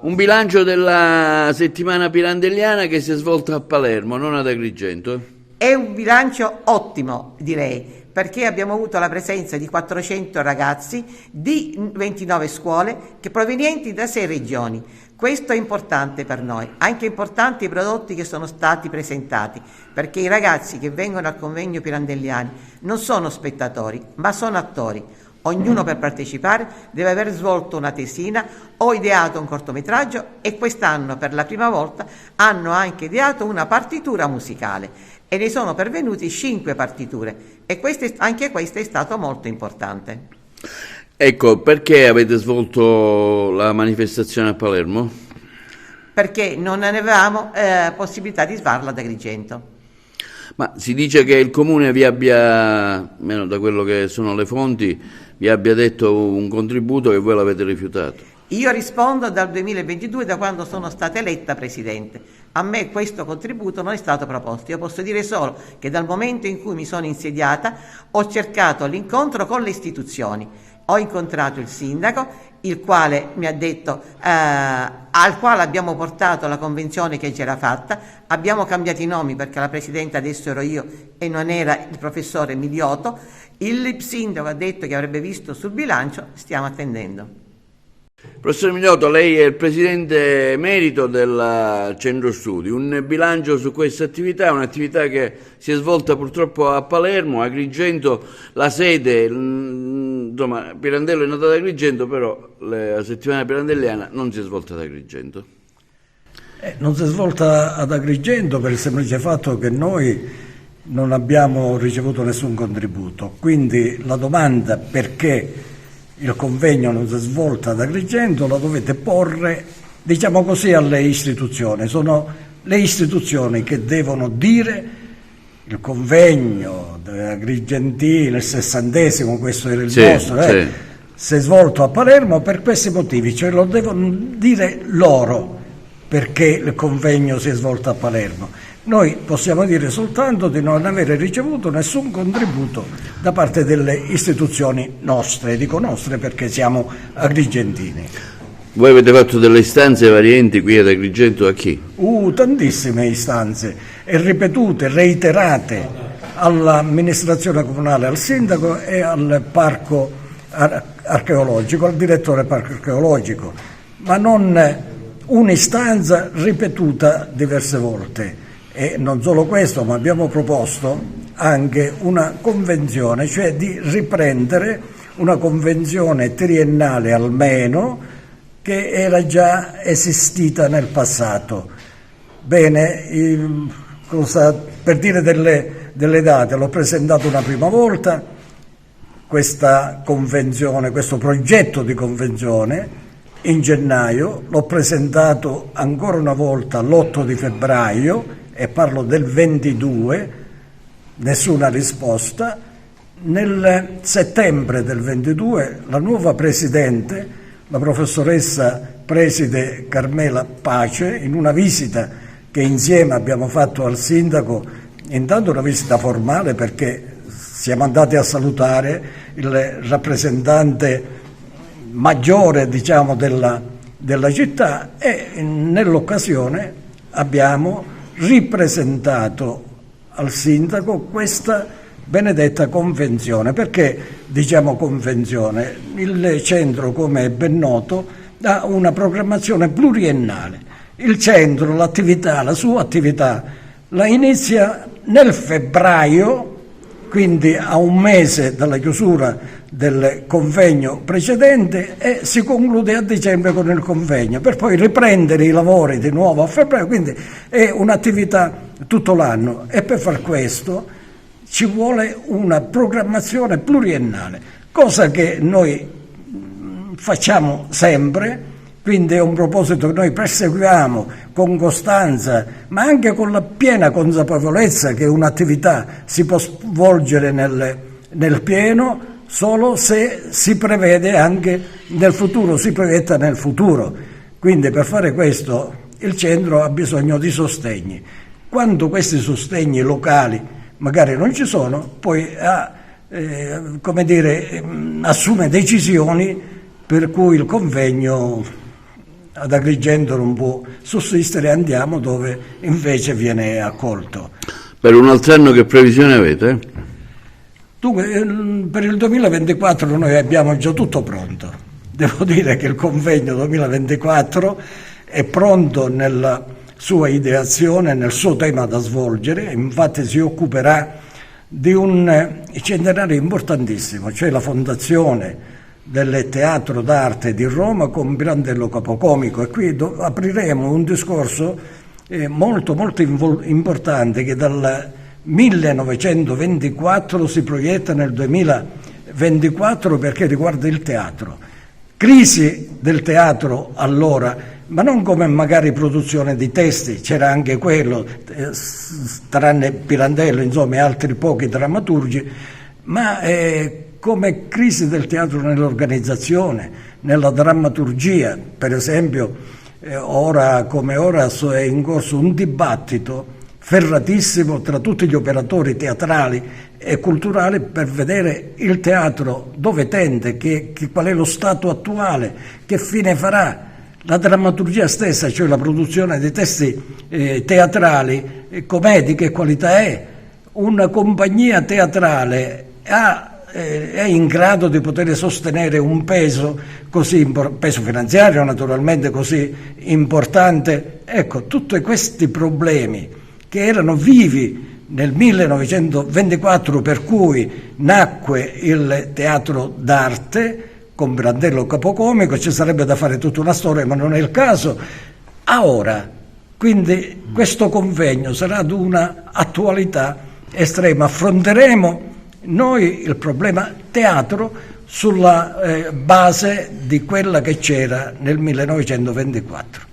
un bilancio della settimana pirandelliana che si è svolta a Palermo, non ad Agrigento. È un bilancio ottimo, direi, perché abbiamo avuto la presenza di 400 ragazzi di 29 scuole che provenienti da 6 regioni. Questo è importante per noi, anche importanti i prodotti che sono stati presentati, perché i ragazzi che vengono al convegno Pirandelliani non sono spettatori, ma sono attori. Ognuno per partecipare deve aver svolto una tesina o ideato un cortometraggio e quest'anno per la prima volta hanno anche ideato una partitura musicale e ne sono pervenuti 5 partiture e anche questo è stato molto importante. Ecco, perché avete svolto la manifestazione a Palermo? Perché non avevamo possibilità di farla ad Agrigento. Ma si dice che il Comune vi abbia, almeno da quello che sono le fonti, vi abbia detto un contributo che voi l'avete rifiutato. Io rispondo dal 2022, da quando sono stata eletta Presidente. A me questo contributo non è stato proposto. Io posso dire solo che dal momento in cui mi sono insediata ho cercato l'incontro con le istituzioni. Ho incontrato il sindaco, il quale mi ha detto, al quale abbiamo portato la convenzione che c'era fatta, abbiamo cambiato i nomi perché la Presidente adesso ero io e non era il professore Miliotto, il sindaco ha detto che avrebbe visto sul bilancio, stiamo attendendo. Professor Miliotto, lei è il Presidente emerito del Centro Studi. Un bilancio su questa attività, un'attività che si è svolta purtroppo a Palermo, Agrigento, la sede, insomma, Pirandello è nato ad Agrigento, però la settimana pirandelliana non si è svolta ad Agrigento. Non si è svolta ad Agrigento per il semplice fatto che noi non abbiamo ricevuto nessun contributo, quindi la domanda perché il convegno non si è svolto ad Agrigento la dovete porre, diciamo così, alle istituzioni. Sono le istituzioni che devono dire il convegno agrigentino, il 60°, questo era il nostro, si è svolto a Palermo per questi motivi, cioè lo devono dire loro perché il convegno si è svolto a Palermo. Noi possiamo dire soltanto di non avere ricevuto nessun contributo da parte delle istituzioni nostre, dico nostre perché siamo agrigentini. Voi avete fatto delle istanze varianti qui ad Agrigento a chi? Tantissime istanze, e ripetute, reiterate all'amministrazione comunale, al sindaco e al parco archeologico, al direttore del parco archeologico, ma non un'istanza ripetuta diverse volte. E non solo questo, ma abbiamo proposto anche una convenzione, cioè di riprendere una convenzione triennale almeno che era già esistita nel passato. Bene, per dire delle date, l'ho presentato una prima volta, questa convenzione, questo progetto di convenzione, in gennaio, l'ho presentato ancora una volta l'8 di febbraio, e parlo del 22, nessuna risposta. Nel settembre del 22 la nuova Presidente, la professoressa preside Carmela Pace, in una visita che insieme abbiamo fatto al sindaco, intanto una visita formale perché siamo andati a salutare il rappresentante maggiore, diciamo, della città, e nell'occasione abbiamo ripresentato al sindaco questa benedetta convenzione. Perché diciamo convenzione? Il centro, come è ben noto, ha una programmazione pluriennale. Il centro, l'attività, la sua attività, la inizia nel febbraio, quindi a un mese dalla chiusura del convegno precedente, e si conclude a dicembre con il convegno, per poi riprendere i lavori di nuovo a febbraio, quindi è un'attività tutto l'anno, e per far questo ci vuole una programmazione pluriennale, cosa che noi facciamo sempre. Quindi è un proposito che noi perseguiamo con costanza, ma anche con la piena consapevolezza che un'attività si può svolgere nel pieno solo se si prevede anche nel futuro, si proietta nel futuro. Quindi per fare questo il centro ha bisogno di sostegni. Quando questi sostegni locali magari non ci sono, poi assume decisioni per cui il convegno ad Agrigento non può sussistere, andiamo dove invece viene accolto. Per un altro anno che previsione avete? Dunque, per il 2024 noi abbiamo già tutto pronto. Devo dire che il convegno 2024 è pronto nella sua ideazione, nel suo tema da svolgere, infatti si occuperà di un centenario importantissimo, cioè la fondazione del Teatro d'Arte di Roma con Pirandello Capocomico, e qui apriremo un discorso molto importante che dal 1924 si proietta nel 2024 perché riguarda il teatro. Crisi del teatro allora, ma non come magari produzione di testi, c'era anche quello, tranne Pirandello, insomma, e altri pochi drammaturgi, ma come crisi del teatro nell'organizzazione, nella drammaturgia. Per esempio, ora come ora è in corso un dibattito ferratissimo tra tutti gli operatori teatrali e culturali per vedere il teatro dove tende, qual è lo stato attuale, che fine farà. La drammaturgia stessa, cioè la produzione di testi teatrali, com'è, di che qualità è? Una compagnia teatrale è in grado di poter sostenere un peso peso finanziario naturalmente così importante? Ecco, tutti questi problemi che erano vivi nel 1924, per cui nacque il Teatro d'Arte con Pirandello Capocomico, ci sarebbe da fare tutta una storia, ma non è il caso. Ora, quindi questo convegno sarà di una attualità estrema. Affronteremo noi il problema teatro sulla base di quella che c'era nel 1924.